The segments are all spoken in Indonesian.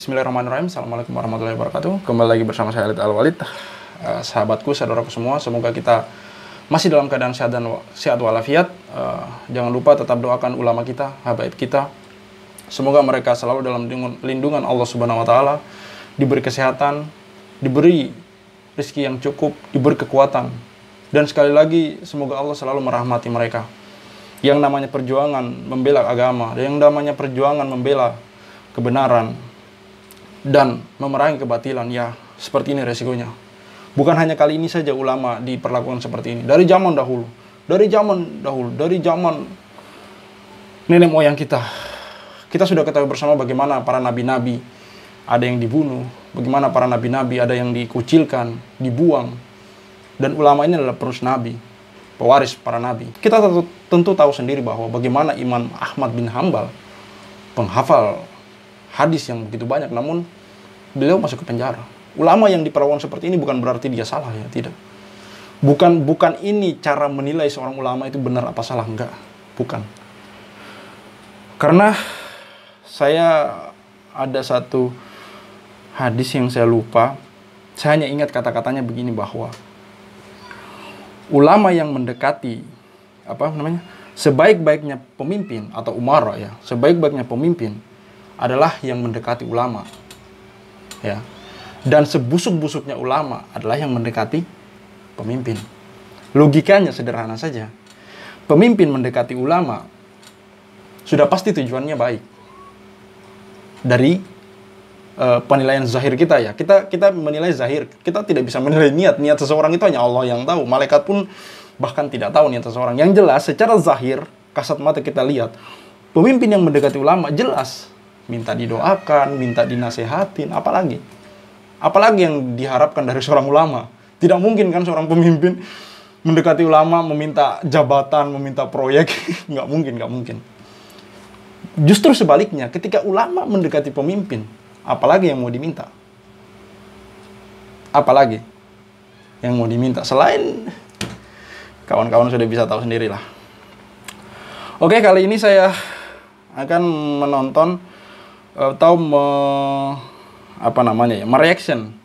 Bismillahirrahmanirrahim. Assalamualaikum warahmatullahi wabarakatuh. Kembali lagi bersama saya Khalid Al-Walid. Sahabatku, saudaraku semua, semoga kita masih dalam keadaan sehat dan sehat walafiat. Jangan lupa tetap doakan ulama kita, habaib kita. Semoga mereka selalu dalam lindungan Allah Subhanahu wa taala, diberi kesehatan, diberi rezeki yang cukup, diberi kekuatan. Dan sekali lagi semoga Allah selalu merahmati mereka. Yang namanya perjuangan membela agama, yang namanya perjuangan membela kebenaran dan memerangi kebatilan, ya seperti ini resikonya. Bukan hanya kali ini saja ulama diperlakukan seperti ini. Dari zaman dahulu, dari zaman nenek moyang kita sudah ketahui bersama bagaimana para nabi-nabi ada yang dibunuh, bagaimana para nabi-nabi ada yang dikucilkan, dibuang. Dan ulama ini adalah penerus nabi, pewaris para nabi. Kita tentu tahu sendiri bahwa bagaimana Imam Ahmad bin Hambal, penghafal hadis yang begitu banyak, namun beliau masuk ke penjara. Ulama yang diperlakukan seperti ini bukan berarti dia salah, ya, tidak. Bukan ini cara menilai seorang ulama itu benar apa salah, enggak. Bukan. Karena saya ada satu hadis yang saya lupa. Saya hanya ingat kata-katanya begini, bahwa ulama yang mendekati sebaik-baiknya pemimpin atau umara, ya, sebaik-baiknya pemimpin adalah yang mendekati ulama, ya. Dan sebusuk-busuknya ulama adalah yang mendekati pemimpin. Logikanya sederhana saja. Pemimpin mendekati ulama sudah pasti tujuannya baik. Dari penilaian zahir kita, ya. Kita menilai zahir. Kita tidak bisa menilai niat. Niat seseorang itu hanya Allah yang tahu. Malaikat pun bahkan tidak tahu niat seseorang. Yang jelas secara zahir, kasat mata kita lihat, pemimpin yang mendekati ulama jelas minta didoakan, minta dinasehatin, apalagi yang diharapkan dari seorang ulama. Tidak mungkin kan seorang pemimpin mendekati ulama meminta jabatan, meminta proyek. nggak mungkin. Justru sebaliknya, ketika ulama mendekati pemimpin, apalagi yang mau diminta? Apalagi yang mau diminta? Selain kawan-kawan sudah bisa tahu sendirilah. Oke, kali ini saya akan menonton atau mereaction,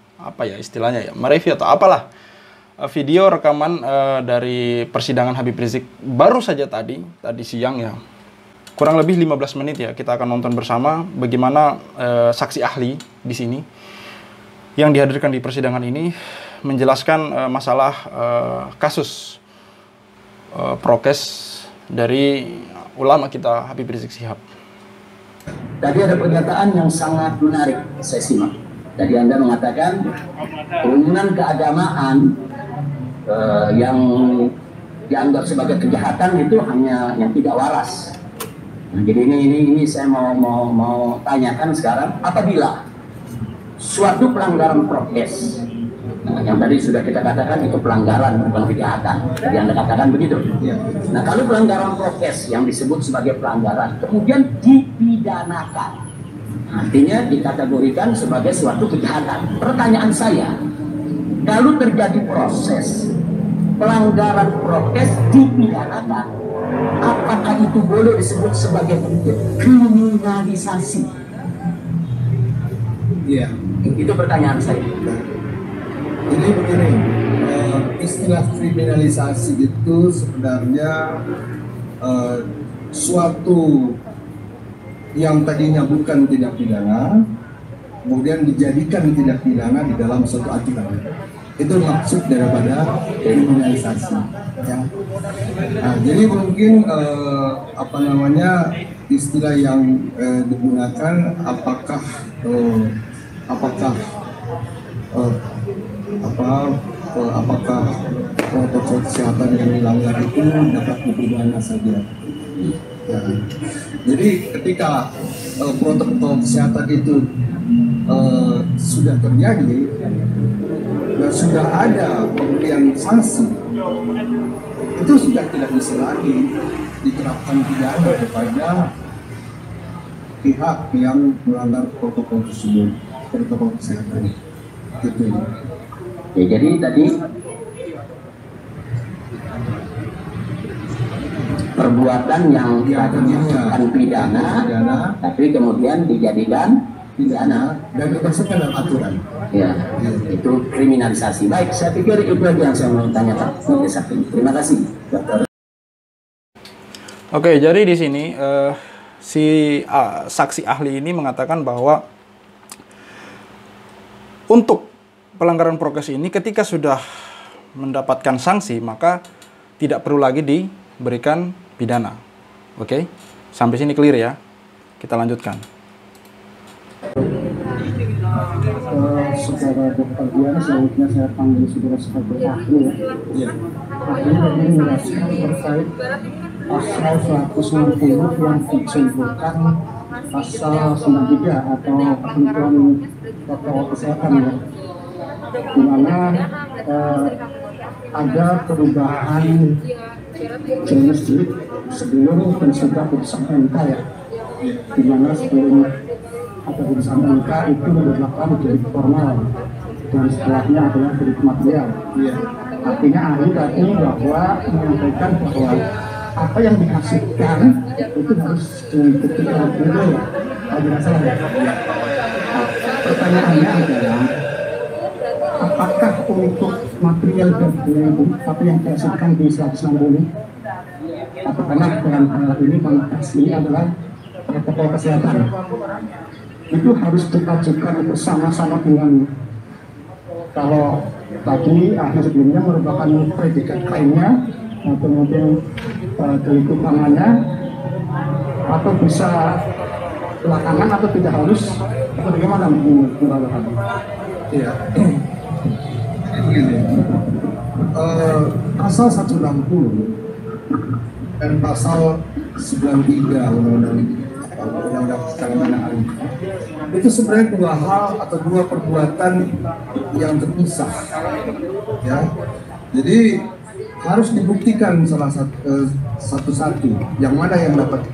mereview atau apalah video rekaman dari persidangan Habib Rizik baru saja tadi siang, ya. Kurang lebih 15 menit, ya. Kita akan nonton bersama bagaimana saksi ahli di sini yang dihadirkan di persidangan ini menjelaskan masalah kasus prokes dari ulama kita Habib Rizik Syihab. Tadi ada pernyataan yang sangat menarik, saya simak. Tadi Anda mengatakan kerumunan keagamaan yang dianggap sebagai kejahatan itu hanya yang tidak waras. Nah, jadi ini saya mau tanyakan sekarang, apabila suatu pelanggaran prokes, yang tadi sudah kita katakan itu pelanggaran, bukan kejahatan. Jadi Anda katakan begitu. Nah, kalau pelanggaran prokes yang disebut sebagai pelanggaran kemudian dipidanakan, artinya dikategorikan sebagai suatu kejahatan. Pertanyaan saya, kalau terjadi proses pelanggaran prokes dipidanakan, apakah itu boleh disebut sebagai bentuk kriminalisasi? Iya. Itu pertanyaan saya. Jadi begini, istilah kriminalisasi itu sebenarnya suatu yang tadinya bukan tindak pidana, kemudian dijadikan tindak pidana di dalam suatu aturan. Itu maksud daripada kriminalisasi. Ya. Nah, jadi mungkin istilah yang digunakan apakah protokol kesehatan yang dilanggar itu dapat dipidana saja. Ya. Jadi ketika protokol kesehatan itu sudah terjadi dan sudah ada pemberian sanksi, itu sudah tidak bisa lagi diterapkan pidana kepada pihak yang melanggar protokol tersebut, protokol kesehatan. Gitu. Ya, jadi tadi perbuatan yang tadinya bukan pidana, tapi kemudian dijadikan pidana dan berdasarkan dalam aturan. Ya, itu kriminalisasi. Baik, saya pikir itu aja yang saya mau tanyakan. Terima kasih, Dokter. Oke, jadi di sini saksi ahli ini mengatakan bahwa untuk pelanggaran prokes ini ketika sudah mendapatkan sanksi maka tidak perlu lagi diberikan pidana. Oke, sampai sini clear ya. Kita lanjutkan. Saudara Dr. Dian, selanjutnya saya panggil saudara sebagai ahli ya. Iya. Ahli tadi menjelaskan terkait pasal 160 yang disimpulkan pasal 93 atau ketentuan protokol kesehatan ya. Di mana ada perubahan jenis delik sebelum dan sesudah putusan MK ya. Di mana sebelum atau putusan MK itu merupakan delik formal dan setelahnya adalah delik material. Iya. Artinya ahli tadi bahwa menyampaikan bahwa apa yang dihasilkan itu harus dibuktikan dulu ya. Tidak salah ya. Nah, pertanyaannya adalah apakah untuk material dari apa yang dihasilkan di 160 atau karena dalam hal ini konteks ini adalah protokol kesehatan itu harus diajukan bersama-sama dengan, kalau tadi ahli sebelumnya merupakan predikat klaimnya kemudian delik utamanya, atau bisa belakangan atau tidak harus atau bagaimana menurut. Iya. Begini, pasal 160 dan pasal 93 Undang-Undang Karantina itu sebenarnya dua hal atau dua perbuatan yang terpisah, ya. Jadi harus dibuktikan salah satu-satu yang mana yang dapat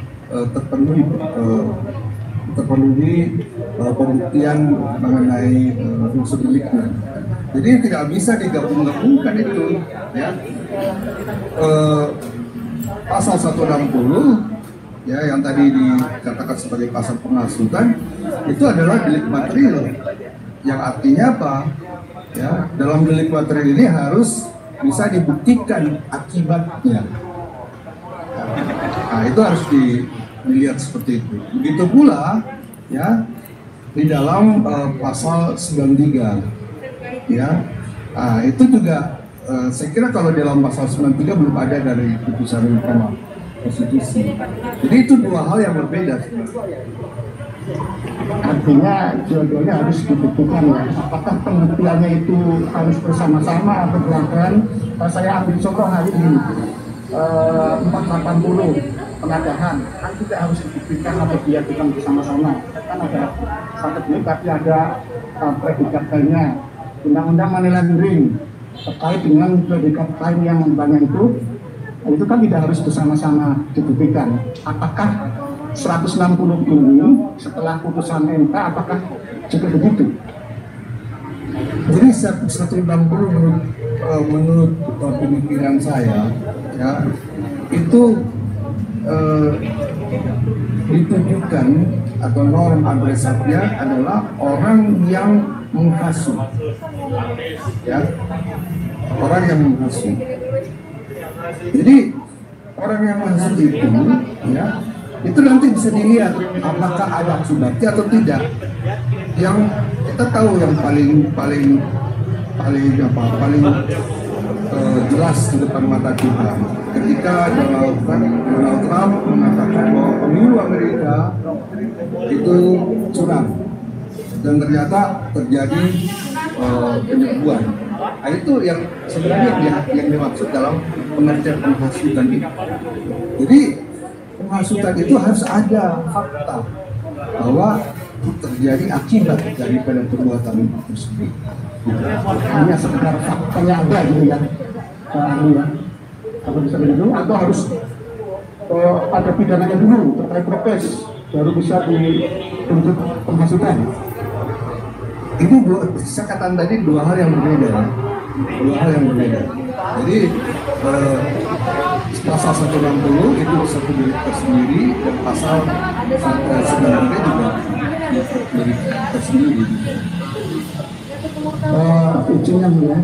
terpenuhi pembuktian mengenai unsur deliknya. Jadi tidak bisa digabung-gabungkan itu, ya. Pasal 160 ya yang tadi dikatakan sebagai pasal penghasutan itu adalah delik material, yang artinya apa? Ya, dalam delik material ini harus bisa dibuktikan akibatnya. Nah, itu harus dilihat seperti itu. Begitu pula ya di dalam pasal 93 ya. Nah, itu juga saya kira kalau dalam pasal 93 belum ada dari putusan Mahkamah Konstitusi. Jadi itu dua hal yang berbeda. Artinya dua-duanya harus dibuktikan ya. Apakah pembuktiannya itu harus bersama-sama atau belakangan? Saya ambil contoh hari ini 480 penadahan kan tidak harus dibuktikan atau diajukan bersama-sama. Kan ada satu delik tapi ada predikat lainnya. Undang-undang money laundering terkait dengan predikat lain yang banyak itu kan tidak harus bersama-sama dibuktikan. Apakah 160 ini setelah putusan MK apakah juga begitu? Jadi 160 menurut pemikiran saya ya itu ditujukan atau norm adresatnya adalah orang yang menghasut, ya, orang yang menghasut. Jadi orang yang menghasut itu ya itu nanti bisa dilihat apakah ada akibatnya atau tidak. Yang kita tahu yang paling jelas di depan mata kita ketika Donald Trump mengatakan bahwa pemilu Amerika itu curang dan ternyata terjadi penipuan. Nah, itu yang sebenarnya yang dimaksud dalam pengertian penghasutan itu. Jadi penghasutan itu harus ada fakta bahwa terjadi akibat daripada perbuatan tersebut. Hanya sekedar faktanya ada gitu ya, ya. Atau bisa begitu, atau harus ada pidananya dulu terkait prokes baru bisa dituntut penghasutan. Ini saya katakan tadi dua hal yang berbeda. Jadi pasal 160 itu satu delik tersendiri dan pasal 93 juga dari tersendiri. Izinnya ya,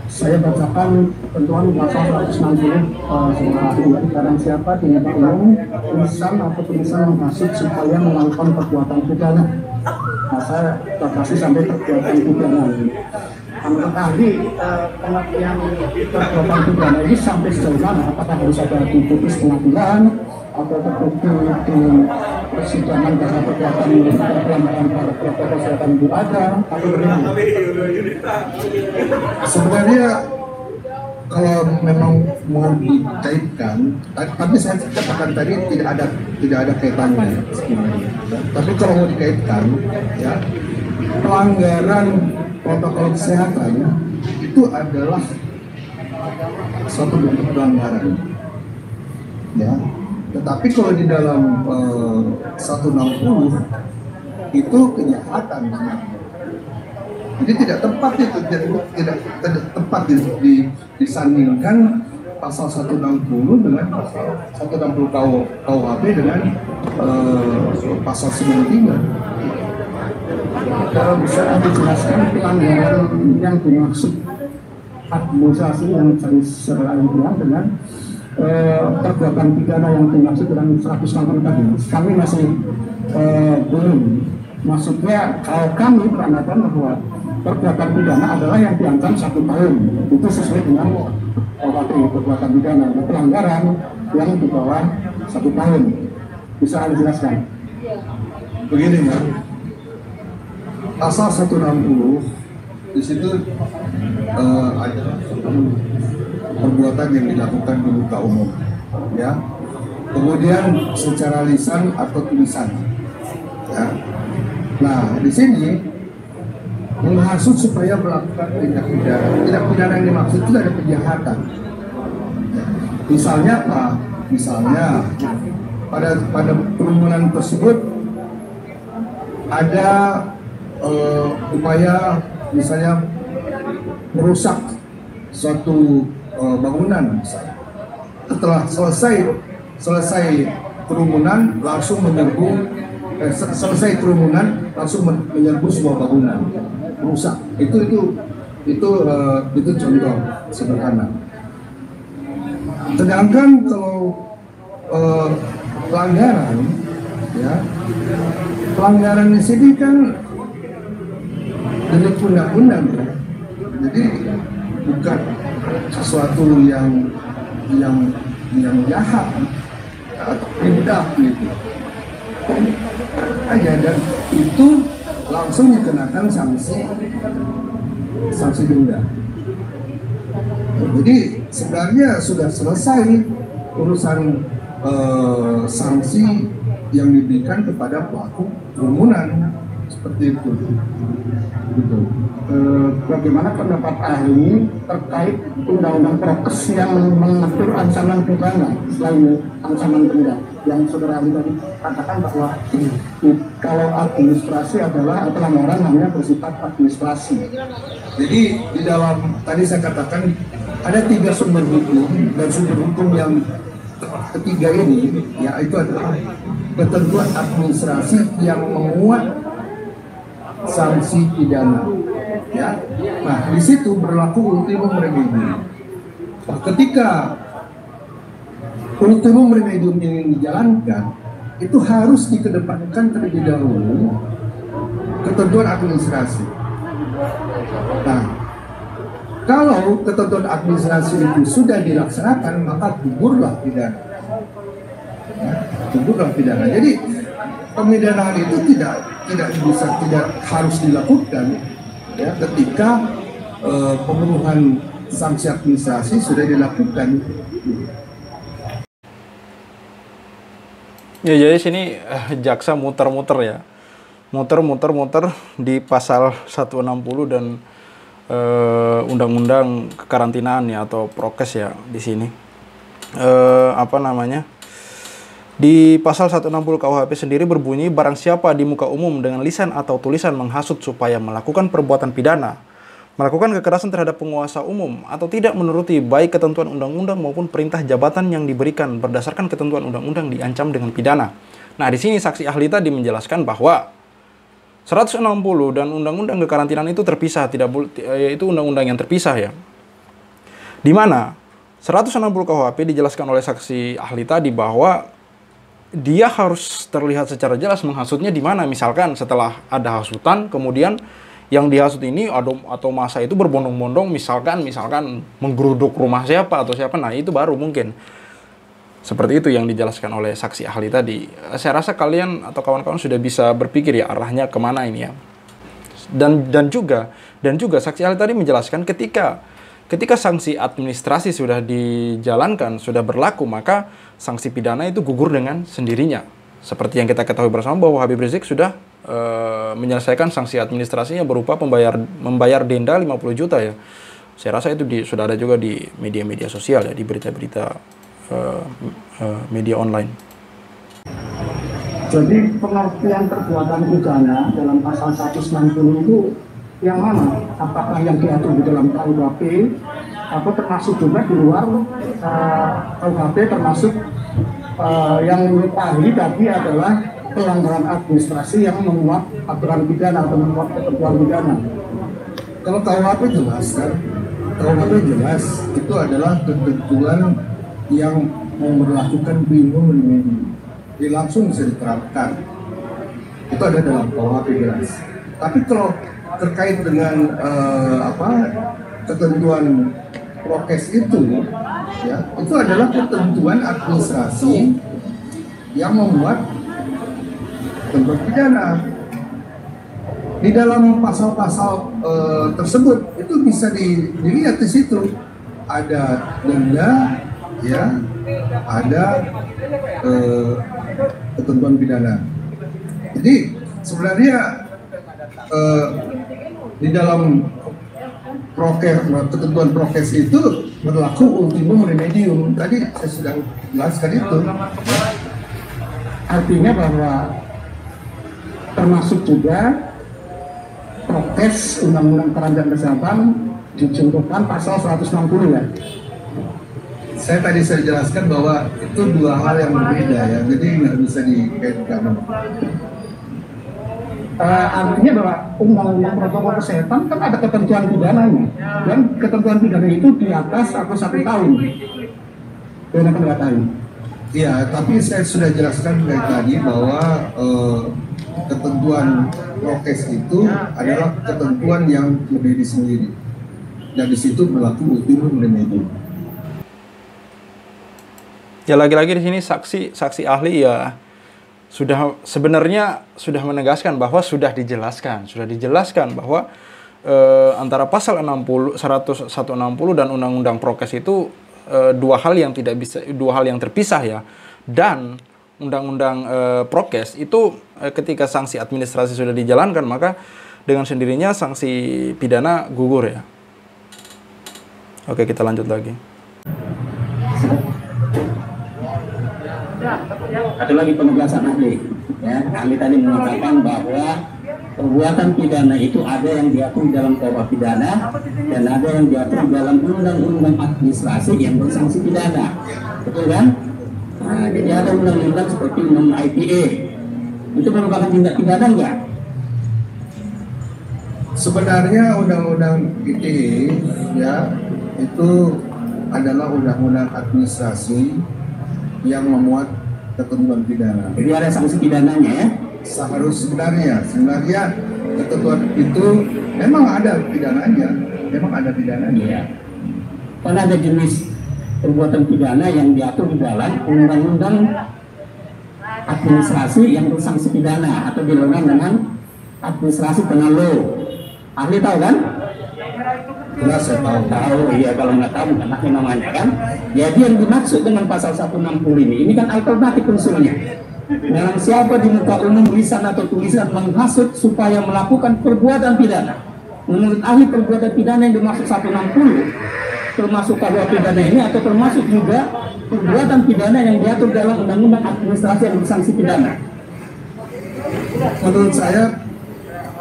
saya bacakan ketentuan pasal 160 barang siapa di muka umum tulisan atau tulisan menghasut supaya melakukan perbuatan pidana. Nah, saya batasi sampai perbuatan pidana. Tadi pengertian perbuatan pidana ini sampai sejauh mana? Apakah harus ada diputus pengadilan atau terbukti di persidangan karena perbuatan pelanggaran protokol kesehatan itu ada atau bagaimana? Sebenarnya kalau memang mau dikaitkan, tapi saya katakan tadi tidak ada kaitannya sebenarnya. Tapi kalau mau dikaitkan, ya pelanggaran protokol kesehatan itu adalah suatu bentuk pelanggaran, ya. Tetapi kalau di dalam 160 itu kejahatan, jadi tidak tepat itu, tidak tepat disandingkan pasal 160 dengan pasal 160 KUHP dengan pasal 93. Kalau bisa dijelaskan pelanggaran yang dimaksud administrasi yang tadi saya bilang dengan perbuatan pidana yang dimaksud dengan 160 tadi, kami masih belum. Maksudnya kalau kami beranggapan bahwa perbuatan pidana adalah yang diancam 1 tahun, itu sesuai dengan perbuatan pidana. Pelanggaran yang di bawah 1 tahun, bisa Anda jelaskan? Begini ya, pasal 160 di situ ada perbuatan yang dilakukan di muka umum, ya. Kemudian secara lisan atau tulisan, ya. Nah, di sini menghasut supaya melakukan tindak pidana. Tindak pidana yang dimaksud itu ada kejahatan. Misalnya apa? Misalnya pada kerumunan tersebut ada upaya misalnya merusak suatu bangunan misalnya. Setelah selesai kerumunan langsung menyerbu menyerbu sebuah bangunan, rusak. Itu contoh sederhana. Sedangkan kalau pelanggaran, ya, pelanggaran di sini kan delik undang-undang, ya. Jadi bukan sesuatu yang jahat atau indah gitu aja, dan itu langsung dikenakan sanksi denda. Jadi sebenarnya sudah selesai urusan sanksi yang diberikan kepada pelaku kerumunan seperti itu. Gitu. Bagaimana pendapat ahli terkait undang-undang prokes yang mengatur ancaman pidana selain ancaman denda, yang saudara ahli tadi katakan bahwa kalau administrasi adalah pelanggaran namanya bersifat administrasi. Jadi di dalam tadi saya katakan ada 3 sumber hukum, dan sumber hukum yang ketiga ini yaitu adalah ketentuan administrasi yang memuat sanksi pidana, ya. Nah, di situ berlaku ultimum remedium. Nah, ketika ultimum remedium ini dijalankan, itu harus dikedepankan terlebih dahulu ketentuan administrasi. Nah, kalau ketentuan administrasi itu sudah dilaksanakan, maka gugurlah pidana. Ya, gugurlah pidana. Jadi pemidanaan itu tidak harus dilakukan, ya, ketika pemenuhan sanksi administrasi sudah dilakukan. Ya, jadi sini jaksa muter-muter ya, muter di pasal 160 dan undang-undang kekarantinaan ya atau prokes ya di sini. Di pasal 160 KUHP sendiri berbunyi, barang siapa di muka umum dengan lisan atau tulisan menghasut supaya melakukan perbuatan pidana, melakukan kekerasan terhadap penguasa umum atau tidak menuruti baik ketentuan undang-undang maupun perintah jabatan yang diberikan berdasarkan ketentuan undang-undang diancam dengan pidana. Nah, di sini saksi ahli tadi menjelaskan bahwa 160 dan undang-undang kekarantinaan itu terpisah, itu undang-undang yang terpisah ya. Di mana 160 KUHP dijelaskan oleh saksi ahli tadi bahwa dia harus terlihat secara jelas menghasutnya di mana, misalkan setelah ada hasutan, kemudian yang dihasut ini atau masa itu berbondong-bondong, misalkan menggeruduk rumah siapa atau siapa, nah itu baru mungkin. Seperti itu yang dijelaskan oleh saksi ahli tadi. Saya rasa kalian atau kawan-kawan sudah bisa berpikir ya arahnya kemana ini ya. Dan juga saksi ahli tadi menjelaskan ketika sanksi administrasi sudah dijalankan, sudah berlaku, maka sanksi pidana itu gugur dengan sendirinya. Seperti yang kita ketahui bersama bahwa Habib Rizik sudah menyelesaikan sanksi administrasinya berupa membayar denda 50 juta ya. Saya rasa itu sudah ada juga di media-media sosial ya, di berita-berita media online. Jadi pengertian perbuatan pidana dalam pasal 160 itu yang mana? Apakah yang diatur di dalam KUHP atau termasuk juga di luar KUHP, termasuk yang menurut ahli tadi adalah pelanggaran administrasi yang memuat aturan pidana atau memuat ketentuan pidana? Kalau KUHP jelas kan, KUHP jelas itu adalah ketentuan yang memperlakukan minimum remedi. Jadi langsung bisa diterapkan. Itu ada dalam KUHP jelas. Tapi kalau terkait dengan ketentuan prokes itu, ya itu adalah ketentuan administrasi yang membuat ketentuan pidana. Di dalam pasal-pasal tersebut itu bisa dilihat di situ ada denda, ya, ada ketentuan pidana. Jadi sebenarnya di dalam ketentuan prokes itu berlaku ultimum remedium. Tadi saya sudah jelaskan itu. Artinya bahwa termasuk juga prokes Undang-Undang Karantina Kesehatan dicontohkan pasal 160 ya. Saya tadi jelaskan bahwa itu dua hal yang berbeda ya, jadi nggak bisa dikaitkan. Artinya bahwa Undang-Undang Protokol Kesehatan kan ada ketentuan pidananya, dan ketentuan pidana itu di atas atau 1 tahun. Bagaimana pendapat Anda? Iya, tapi saya sudah jelaskan dari tadi bahwa ketentuan prokes itu adalah ketentuan yang berdiri sendiri, dan di situ berlaku ultimum remedium. Ya lagi-lagi di sini saksi ahli ya sebenarnya sudah menegaskan bahwa sudah dijelaskan bahwa antara pasal 160 dan Undang-Undang Prokes itu dua hal yang terpisah ya. Dan Undang-Undang Prokes itu ketika sanksi administrasi sudah dijalankan, maka dengan sendirinya sanksi pidana gugur ya. Oke, kita lanjut lagi. Ada lagi penegasan ahli, ya. Ahli tadi mengatakan bahwa perbuatan pidana itu ada yang diatur dalam KUHP pidana dan ada yang diatur dalam undang-undang administrasi yang bersanksi pidana, betul kan? Nah, jadi ada undang-undang seperti undang ITE, itu merupakan tindak pidana enggak? Sebenarnya undang-undang ITE ya itu adalah undang-undang administrasi yang memuat ketentuan pidana. Jadi ada sanksi pidananya ya? Sebenarnya ketentuan itu memang ada pidananya, Iya. Karena ada jenis perbuatan pidana yang diatur di dalam undang-undang administrasi yang bersanksi pidana atau dilakukan dengan administrasi penal law. Ahli tahu kan? Jelas saya tahu. Iya, kalau nggak tahu bukan ahli namanya kan. Jadi yang dimaksud dengan pasal 160 ini kan alternatif unsurnya. Dengan siapa di muka umum lisan atau tulisan menghasut supaya melakukan perbuatan pidana. Menurut ahli, perbuatan pidana yang dimaksud 160 termasuk KUHP pidana ini atau termasuk juga perbuatan pidana yang diatur dalam undang-undang administrasi yang bersanksi pidana. Menurut saya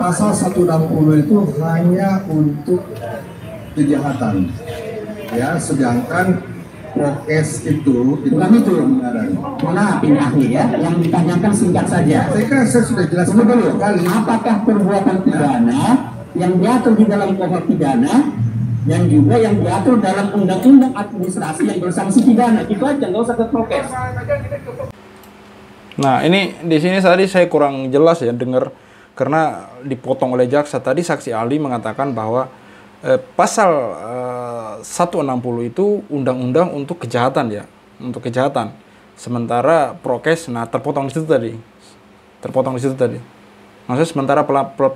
pasal 160 itu hanya untuk kejahatan, ya, sedangkan prokes itu Bukan itu. kebenaran. Mana ahli ya, yang ditanyakan singkat saja. Saya sudah jelaskan Tunggu dulu, kali. apakah perbuatan pidana yang diatur di dalam KUHP pidana yang juga yang diatur dalam undang-undang administrasi yang bersanksi pidana? Itu aja, nggak usah ke prokes. Nah, ini di sini tadi saya kurang jelas ya dengar karena dipotong oleh jaksa. Tadi saksi ahli mengatakan bahwa pasal 160 itu undang-undang untuk kejahatan ya, untuk kejahatan. Sementara prokes, nah terpotong di situ tadi. Terpotong di situ tadi. Maksudnya sementara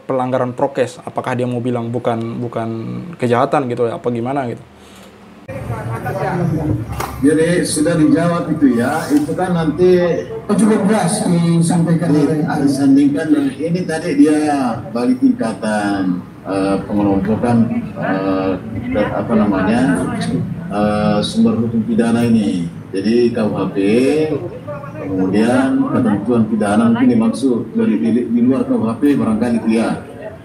pelanggaran prokes, apakah dia mau bilang bukan kejahatan gitu ya, apa gimana gitu. Jadi sudah dijawab itu ya, itu kan nanti Cukup jelas disampaikan oleh ahli. disandingkan dengan ini tadi dia balik tingkatan pengelompokan sumber hukum pidana ini. Jadi KUHP, kemudian ketentuan pidana mungkin dimaksud di luar KUHP barangkali itu ya.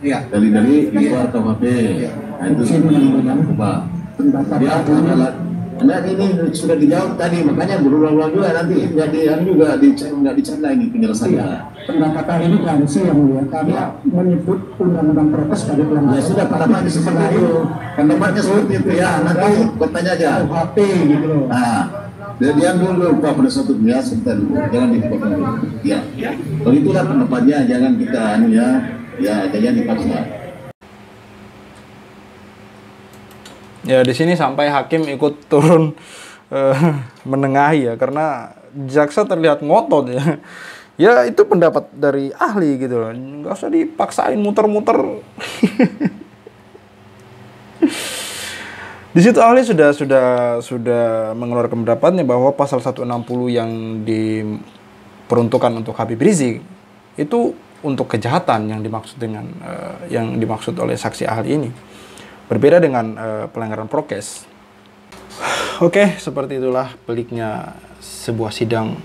Iya. Dari di luar KUHP. Nah, itu coba. Anda ini sudah dijawab tadi, makanya berulang-ulang juga nanti jadi juga nggak dicerna ini penjelasannya. Pendapat ahli ini sih yang mulia, karena menyebut undang-undang prokes sebagai pelanggaran. Ya sudah, pendapatnya seperti itu. Pendapatnya seperti itu ya. Nanti bertanya aja. KUHP gitu loh. Nah, diam dulu Pak pada satu ya, sebentar dulu. Jangan dipotong dulu. Ya. Begitulah pendapatnya, jangan kita jangan dipaksa. Ya di sini sampai hakim ikut turun menengahi ya, karena jaksa terlihat ngotot ya. Ya itu pendapat dari ahli gitu loh, nggak usah dipaksain muter-muter. Di situ ahli sudah mengeluarkan pendapatnya bahwa pasal 160 yang diperuntukkan untuk Habib Rizik itu untuk kejahatan yang dimaksud oleh saksi ahli ini. Berbeda dengan pelanggaran prokes. Oke, seperti itulah peliknya sebuah sidang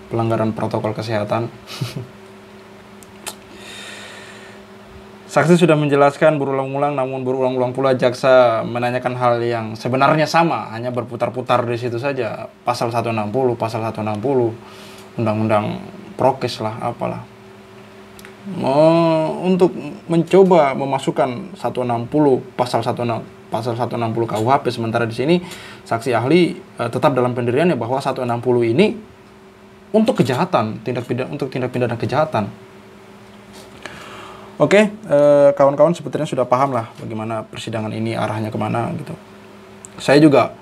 pelanggaran protokol kesehatan. Saksi sudah menjelaskan berulang-ulang, namun berulang-ulang pula jaksa menanyakan hal yang sebenarnya sama, hanya berputar-putar di situ saja. Pasal 160, undang-undang prokes lah, apalah. Untuk mencoba memasukkan 160 pasal 160 KUHP, sementara di sini saksi ahli tetap dalam pendiriannya bahwa 160 ini untuk kejahatan, tindak pidana kejahatan. Oke, kawan-kawan sepertinya sudah paham lah bagaimana persidangan ini arahnya kemana gitu. Saya juga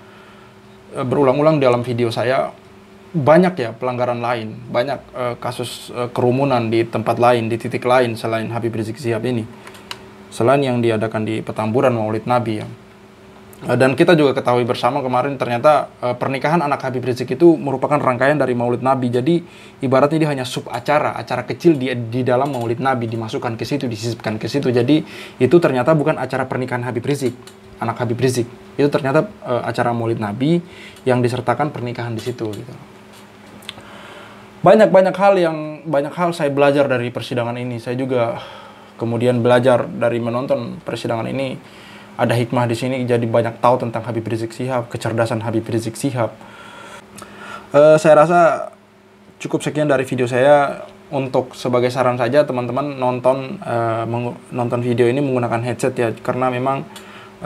berulang-ulang dalam video saya, banyak ya pelanggaran lain, banyak kasus kerumunan di tempat lain, di titik lain selain Habib Rizik Syihab ini, selain yang diadakan di Petamburan Maulid Nabi ya. Dan kita juga ketahui bersama kemarin ternyata pernikahan anak Habib Rizik itu merupakan rangkaian dari Maulid Nabi. Jadi ibaratnya dia hanya sub acara kecil di dalam Maulid Nabi, dimasukkan ke situ, disisipkan ke situ. Jadi itu ternyata bukan acara pernikahan Habib Rizik, anak Habib Rizik. Itu ternyata acara Maulid Nabi yang disertakan pernikahan di situ gitu. Banyak hal saya belajar dari persidangan ini. Saya juga kemudian belajar dari menonton persidangan ini. Ada hikmah di sini, jadi banyak tahu tentang Habib Rizik Syihab, kecerdasan Habib Rizik Syihab. Saya rasa cukup sekian dari video saya. Untuk sebagai saran saja teman-teman nonton video ini menggunakan headset ya, karena memang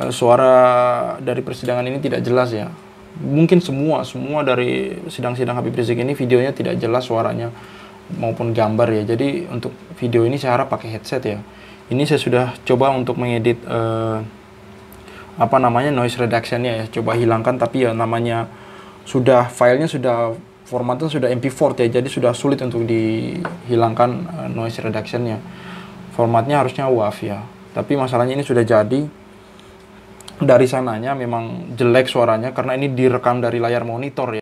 suara dari persidangan ini tidak jelas ya. Mungkin semua dari sidang-sidang Habib Rizik ini videonya tidak jelas suaranya maupun gambar ya. Jadi untuk video ini saya harap pakai headset ya. Ini saya sudah coba untuk mengedit noise reduction-nya ya. Coba hilangkan, tapi ya namanya filenya sudah formatnya sudah MP4 ya. Jadi sudah sulit untuk dihilangkan noise reduction-nya. Formatnya harusnya WAV ya. Tapi masalahnya ini sudah jadi. Dari sananya memang jelek suaranya karena ini direkam dari layar monitor ya.